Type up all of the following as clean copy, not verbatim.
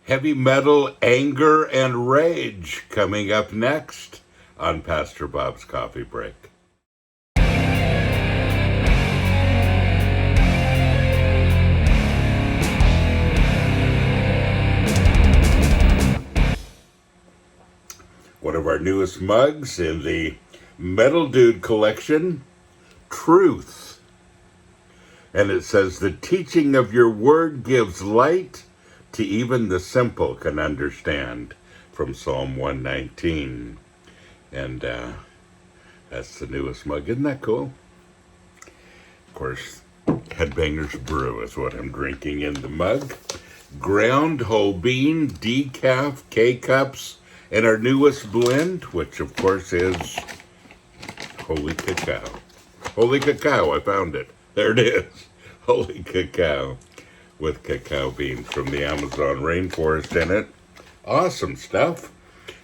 Heavy metal, anger, and rage coming up next on Pastor Bob's Coffee Break. One of our newest mugs in the Metal Dude collection, Truth. And it says, the teaching of your word gives light to even the simple can understand, from Psalm 119. And that's the newest mug. Isn't that cool? Of course, Headbangers Brew is what I'm drinking in the mug. Ground whole bean, decaf, K-cups, and our newest blend, which of course is Holy Cacao. Holy Cacao, I found it. There it is. Holy Cacao with cacao beans from the Amazon rainforest in it. Awesome stuff.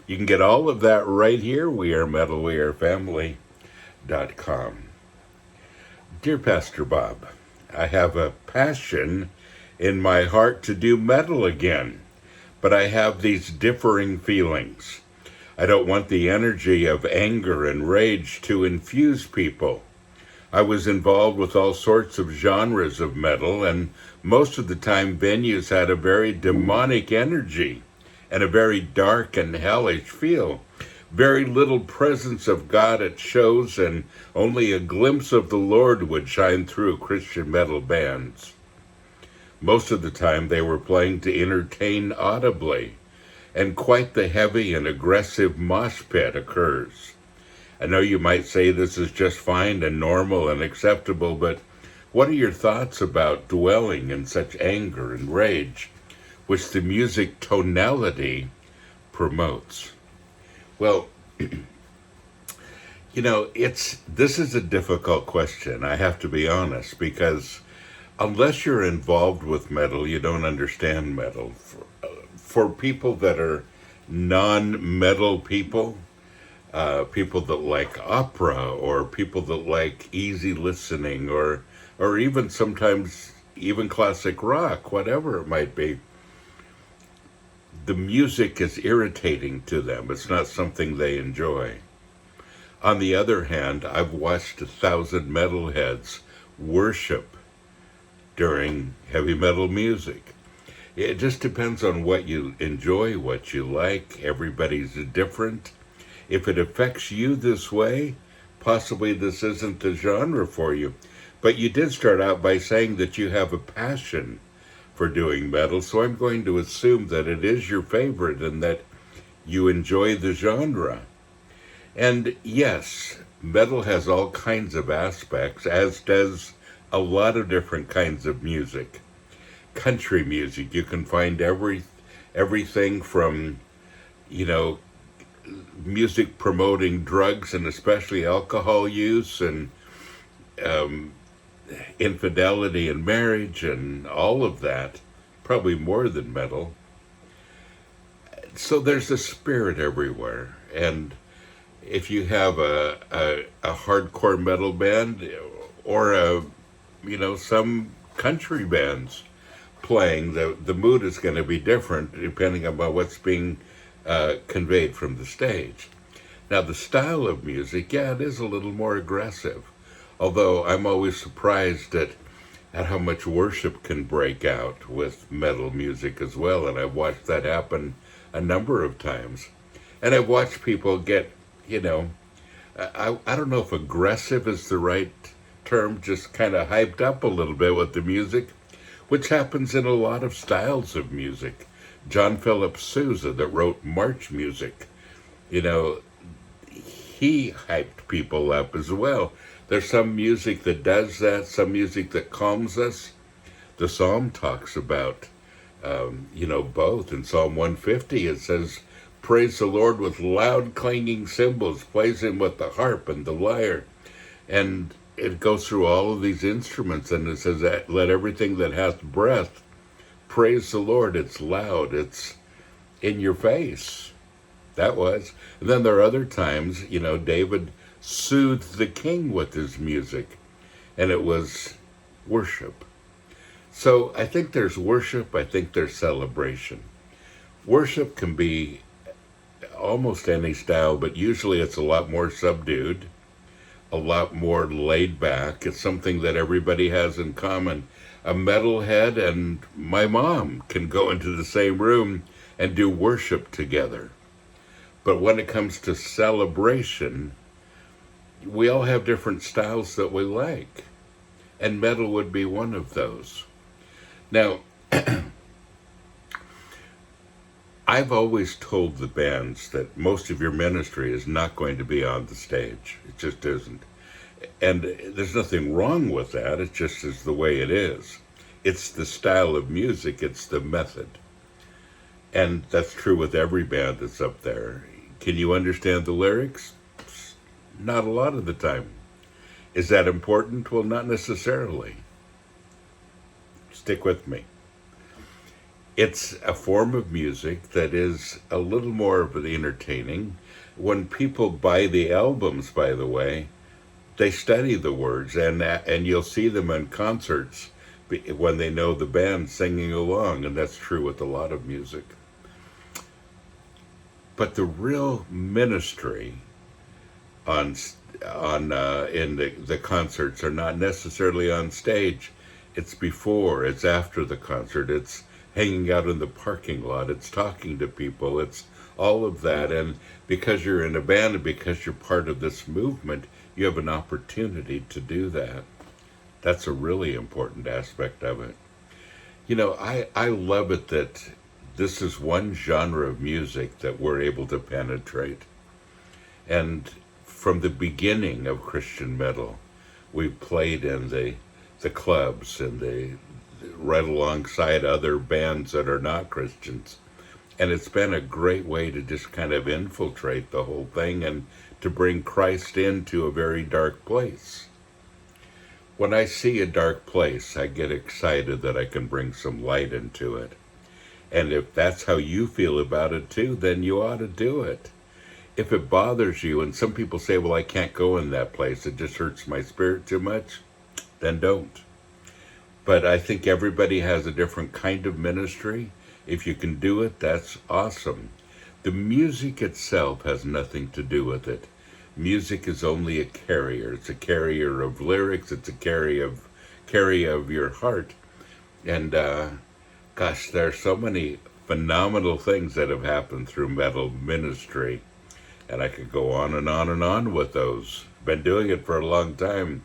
You can get all of that right here. WeAreMetal.com. Dear Pastor Bob, I have a passion in my heart to do metal again, but I have these differing feelings. I don't want the energy of anger and rage to infuse people. I was involved with all sorts of genres of metal, and most of the time venues had a very demonic energy and a very dark and hellish feel. Very little presence of God at shows, and only a glimpse of the Lord would shine through Christian metal bands. Most of the time they were playing to entertain audibly, and quite the heavy and aggressive mosh pit occurs. I know you might say this is just fine and normal and acceptable, but what are your thoughts about dwelling in such anger and rage, which the music tonality promotes? Well, this is a difficult question, I have to be honest, because unless you're involved with metal, you don't understand metal. For people that are non-metal people, people that like opera, or people that like easy listening, or even sometimes even classic rock, whatever it might be, the music is irritating to them. It's not something they enjoy. On the other hand, I've watched 1,000 metalheads worship during heavy metal music. It just depends on what you enjoy, what you like. Everybody's different. If it affects you this way, possibly this isn't the genre for you. But you did start out by saying that you have a passion for doing metal, so I'm going to assume that it is your favorite and that you enjoy the genre. And yes, metal has all kinds of aspects, as does a lot of different kinds of music. Country music, you can find everything from, music promoting drugs and especially alcohol use and infidelity in marriage and all of that, probably more than metal. So there's a spirit everywhere, and if you have a hardcore metal band or some country bands playing, the mood is going to be different depending on what's being conveyed from the stage. Now, the style of music, it is a little more aggressive, although I'm always surprised at how much worship can break out with metal music as well, and I've watched that happen a number of times. And I've watched people get, I don't know if aggressive is the right term, just kind of hyped up a little bit with the music, which happens in a lot of styles of music. John Philip Sousa, that wrote march music, he hyped people up as well. There's some music that does that, some music that calms us. The psalm talks about, both. In Psalm 150, it says, praise the Lord with loud clanging cymbals, praise him with the harp and the lyre. And it goes through all of these instruments, and it says that let everything that hath breath praise the Lord. It's loud, it's in your face. That was. And then there are other times, David soothed the king with his music, and it was worship. So I think there's worship, I think there's celebration. Worship can be almost any style, but usually it's a lot more subdued, a lot more laid back. It's something that everybody has in common. A metalhead and my mom can go into the same room and do worship together. But when it comes to celebration, we all have different styles that we like. And metal would be one of those. Now, I've always told the bands that most of your ministry is not going to be on the stage. It just isn't. And there's nothing wrong with that. It just is the way it is. It's the style of music. It's the method. And that's true with every band that's up there. Can you understand the lyrics? Not a lot of the time. Is that important? Well, not necessarily. Stick with me. It's a form of music that is a little more of an entertaining. When people buy the albums, by the way, they study the words, and you'll see them in concerts when they know the band singing along, and that's true with a lot of music. But the real ministry in the concerts are not necessarily on stage. It's before, it's after the concert, it's hanging out in the parking lot, it's talking to people, it's all of that. And because you're in a band and because you're part of this movement, you have an opportunity to do that. That's a really important aspect of it. You know, I love it that this is one genre of music that we're able to penetrate. And from the beginning of Christian metal, we've played in the clubs and right alongside other bands that are not Christians. And it's been a great way to just kind of infiltrate the whole thing and to bring Christ into a very dark place. When I see a dark place, I get excited that I can bring some light into it. And if that's how you feel about it too, then you ought to do it. If it bothers you, and some people say, well, I can't go in that place, it just hurts my spirit too much, then don't. But I think everybody has a different kind of ministry. If you can do it, that's awesome. The music itself has nothing to do with it. Music is only a carrier. It's a carrier of lyrics. It's a carrier of your heart. And gosh, there are so many phenomenal things that have happened through metal ministry. And I could go on and on and on with those. Been doing it for a long time.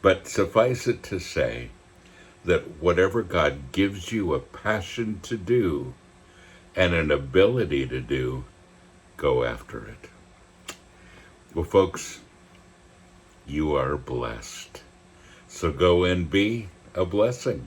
But suffice it to say that whatever God gives you a passion to do and an ability to do, go after it. Well, folks, you are blessed. So go and be a blessing.